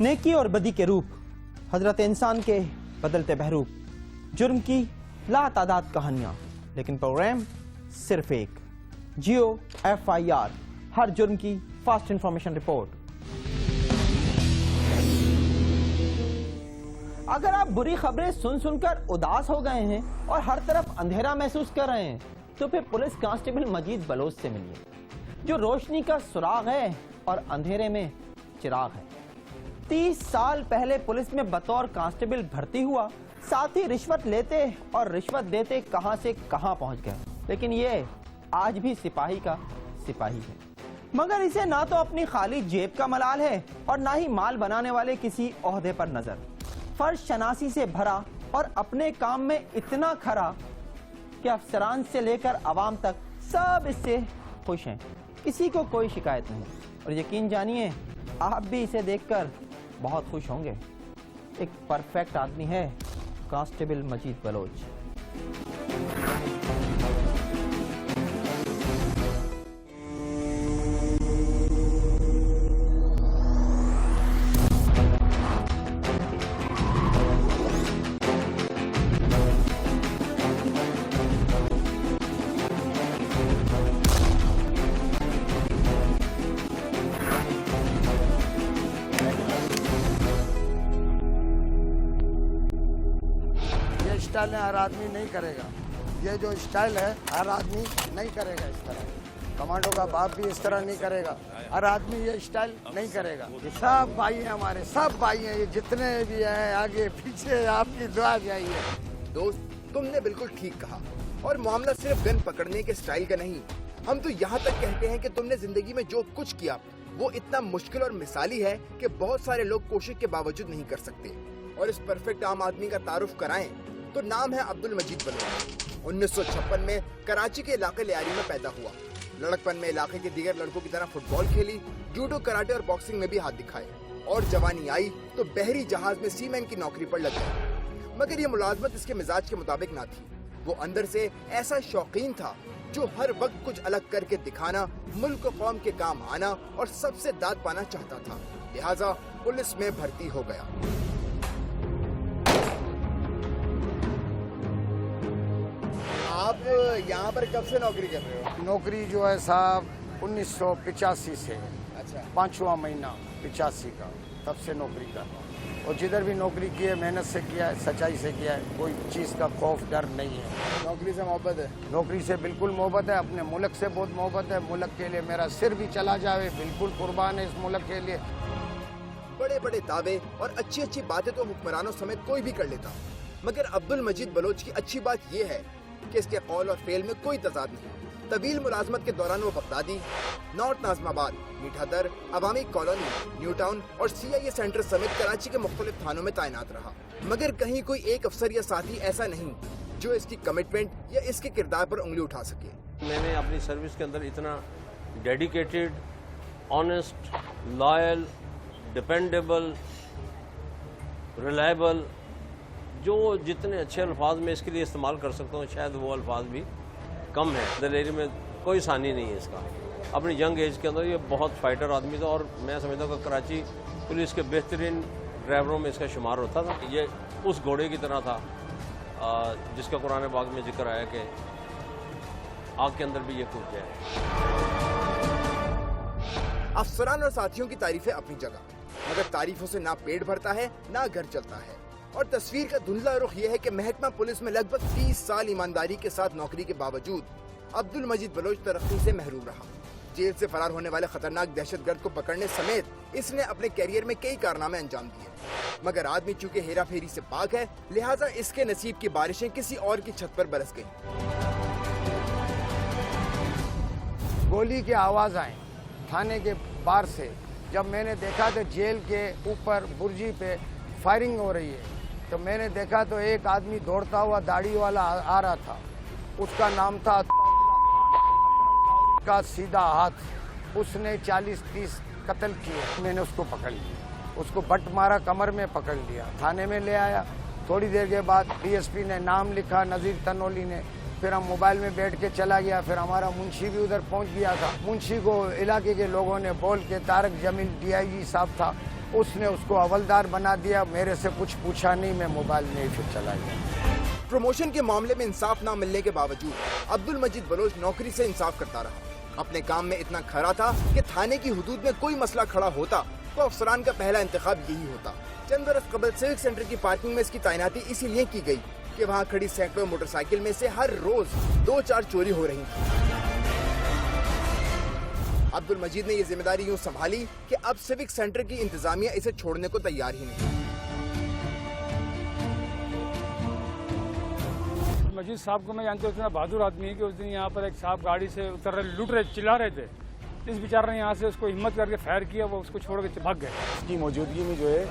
नेकी और बदी के रूप, हजरत इंसान के बदलते बहरूप, जुर्म की लातादाद कहानियां, लेकिन प्रोग्राम सिर्फ एक, जियो FIR, हर जुर्म की फास्ट इंफॉर्मेशन रिपोर्ट। अगर आप बुरी खबरें सुन सुनकर उदास हो गए हैं और हर तरफ अंधेरा महसूस कर रहे हैं, तो फिर पुलिस कांस्टेबल मजीद बलोच से मिलिए, जो रोशनी का सुराग है और अंधेरे में चिराग है। 30 साल पहले पुलिस में बतौर कांस्टेबल भर्ती हुआ, साथ ही रिश्वत लेते और रिश्वत देते कहां से कहां पहुंच गए, लेकिन ये आज भी सिपाही का सिपाही है। मगर इसे ना तो अपनी खाली जेब का मलाल है और ना ही माल बनाने वाले किसी ओहदे पर नजर। फर्ज शनासी से भरा और अपने काम में इतना खरा कि अफसरान से लेकर अवाम तक सब इससे खुश हैं, किसी को कोई शिकायत नहीं। और यकीन जानिए, आप भी इसे देखकर बहुत खुश होंगे। एक परफेक्ट आदमी है कांस्टेबल मजीद बलोच। स्टाइल हर आदमी नहीं करेगा, ये जो स्टाइल है हर आदमी नहीं करेगा इस तरह। कमांडो का बाप भी इस तरह नहीं करेगा, हर आदमी ये स्टाइल नहीं करेगा। ये सब भाई हैं हमारे, सब भाई हैं, ये जितने भी हैं आगे पीछे, आपकी दुआ चाहिए। दोस्त, तुमने बिल्कुल ठीक कहा, और मामला सिर्फ गन पकड़ने के स्टाइल का नहीं। हम तो यहाँ तक कहते हैं कि तुमने जिंदगी में जो कुछ किया वो इतना मुश्किल और मिसाली है कि बहुत सारे लोग कोशिश के बावजूद नहीं कर सकते। और इस परफेक्ट आम आदमी का तारुफ कराएं तो नाम है अब्दुल मजीद बलोच। 1956 में कराची के इलाके लियारी में पैदा हुआ। लड़कपन में इलाके के दीगर लड़कों की तरह फुटबॉल खेली, जूडो, कराटे और बॉक्सिंग में भी हाथ दिखाए, और जवानी आई तो बहरी जहाज में सीमैन की नौकरी पर लग गया। मगर ये मुलाजमत इसके मिजाज के मुताबिक ना थी। वो अंदर से ऐसा शौकीन था जो हर वक्त कुछ अलग करके दिखाना, मुल्क और कौम के काम आना और सबसे दाद पाना चाहता था। लिहाजा पुलिस में भर्ती हो गया। आप यहाँ पर कब से नौकरी कर रहे हो? नौकरी जो है साहब 1985 से है। अच्छा। 5वां महीना 85 का, तब से नौकरी कर रहा हूँ। और जिधर भी नौकरी की है मेहनत से किया है, सच्चाई से किया है, कोई चीज़ का खौफ डर नहीं है। नौकरी से मोहब्बत है? नौकरी से बिल्कुल मोहब्बत है, अपने मुल्क से बहुत मोहब्बत है। मुल्क के लिए मेरा सिर भी चला जाए, बिल्कुल कुर्बान है इस मुल्क के लिए। बड़े बड़े दावे और अच्छी अच्छी बातें तो हुक्मरानों समेत कोई भी कर लेता, मगर अब्दुल मजीद बलोच की अच्छी बात यह है कि इसके कौल और फेल में कोई तजाद नहीं। तवील मुलाजमत के दौरान वो बगदादी, नॉर्थ नाजमाबाद, मीठा दर, अवामी कॉलोनी, न्यू टाउन और CIA सेंटर समेत कराची के मुख्तलिफ थानों में तैनात रहा। मगर कहीं कोई एक अफसर या साथी ऐसा नहीं जो इसकी कमिटमेंट या इसके किरदार पर उंगली उठा सके। मैंने अपनी सर्विस के अंदर इतना dedicated, honest, loyal, dependable, reliable, जो जितने अच्छे अल्फाज में इसके लिए इस्तेमाल कर सकता हूँ, शायद वो अल्फाज भी कम है। दलेरी में कोई सानी नहीं है इसका। अपनी यंग एज के अंदर ये बहुत फाइटर आदमी था, और मैं समझता हूँ कि कराची पुलिस के बेहतरीन ड्राइवरों में इसका शुमार होता था। ये उस घोड़े की तरह था जिसका कुरान पाक में जिक्र आया कि आग के अंदर भी ये कूद जाए। अफसरान और साथियों की तारीफें अपनी जगह, मगर तारीफों से ना पेट भरता है ना घर चलता है। और तस्वीर का धुंधला रुख यह है कि महकमा पुलिस में लगभग 30 साल ईमानदारी के साथ नौकरी के बावजूद अब्दुल मजीद बलोच तरक्की से महरूम रहा। जेल से फरार होने वाले खतरनाक दहशतगर्द को पकड़ने समेत इसने अपने कैरियर में कई कारनामे अंजाम दिए। मगर आदमी चूंकि हेरा फेरी से पाक है, लिहाजा इसके नसीब की बारिशें किसी और की छत पर बरस गईं। गोली की आवाज़ आई थाने के बाहर से। जब मैंने देखा तो जेल के ऊपर बुर्जी पे फायरिंग हो रही है, तो मैंने देखा तो एक आदमी दौड़ता हुआ दाढ़ी वाला आ रहा था। उसका नाम था का सीधा हाथ। उसने 40-30 कत्ल किए। मैंने उसको पकड़ लिया, उसको बट मारा, कमर में पकड़ लिया, थाने में ले आया। थोड़ी देर के बाद DSP ने नाम लिखा, नज़ीर तनोली ने। फिर हम मोबाइल में बैठ के चला गया। फिर हमारा मुंशी भी उधर पहुंच गया था। मुंशी को इलाके के लोगों ने बोल के, तारक जमील DIG साहब था, उसने उसको हवलदार बना दिया, मेरे से कुछ पूछा नहीं, मैं मोबाइल में ही फिर चला गया। प्रमोशन के मामले में इंसाफ ना मिलने के बावजूद अब्दुल मजीद बलोच नौकरी से इंसाफ करता रहा। अपने काम में इतना खरा था कि थाने की हुदूद में कोई मसला खड़ा होता तो अफसरान का पहला इंतखाब यही होता। चंद बरस कबल सिविक सेंटर की पार्किंग में इसकी तैनाती इसीलिए की गई कि वहाँ खड़ी सैकड़ों मोटरसाइकिल में से हर रोज 2-4 चोरी हो रही थी। अब्दुल मजीद ने ये जिम्मेदारी यूं संभाली कि अब सिविक सेंटर की इंतजामिया इसे छोड़ने को तैयार ही नहीं। मजीद साहब को मैं जानता हूँ, इतना बहादुर आदमी है कि उस दिन यहाँ पर एक साहब गाड़ी से उतर रहे, लूट रहे, चिल्ला रहे थे। इस बेचारे ने यहाँ से उसको हिम्मत करके फायर किया, वो उसको छोड़ के भाग गए। इसकी मौजूदगी में जो है